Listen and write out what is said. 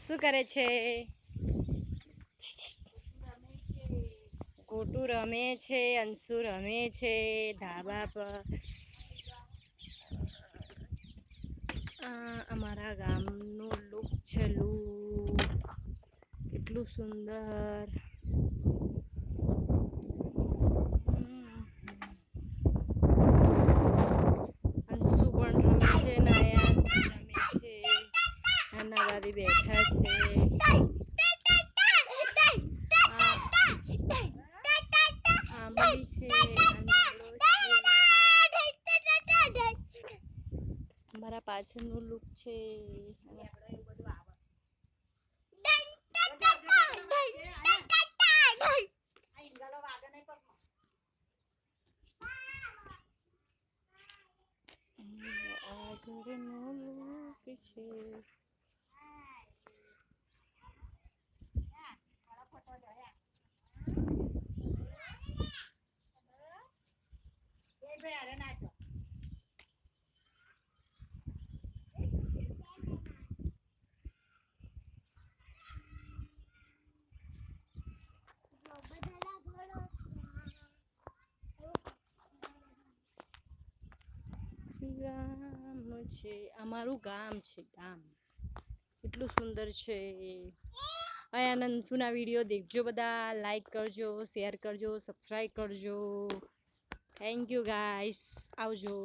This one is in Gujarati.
શું કરે છે? ગોટુ રમે છે, અંશુ રમે છે ધાબા પર. અમારા ગામનું લુક છે. લુક કેટલું સુંદર. અંશુ પણ રમે છે ને આયાન રમે છે. નાના દાદી બેઠા છે. આંબલી છે, અમારા પાછળનું લુક છે. આગળનું લુક છે. ગામ છે, અમારું ગામ છે. ગામ એટલું સુંદર છે. આયાન અંશુના વિડીયો દેખજો. બધા લાઈક કરજો, શેર કરજો, સબસ્ક્રાઈબ કરજો. Thank you guys. આવજો.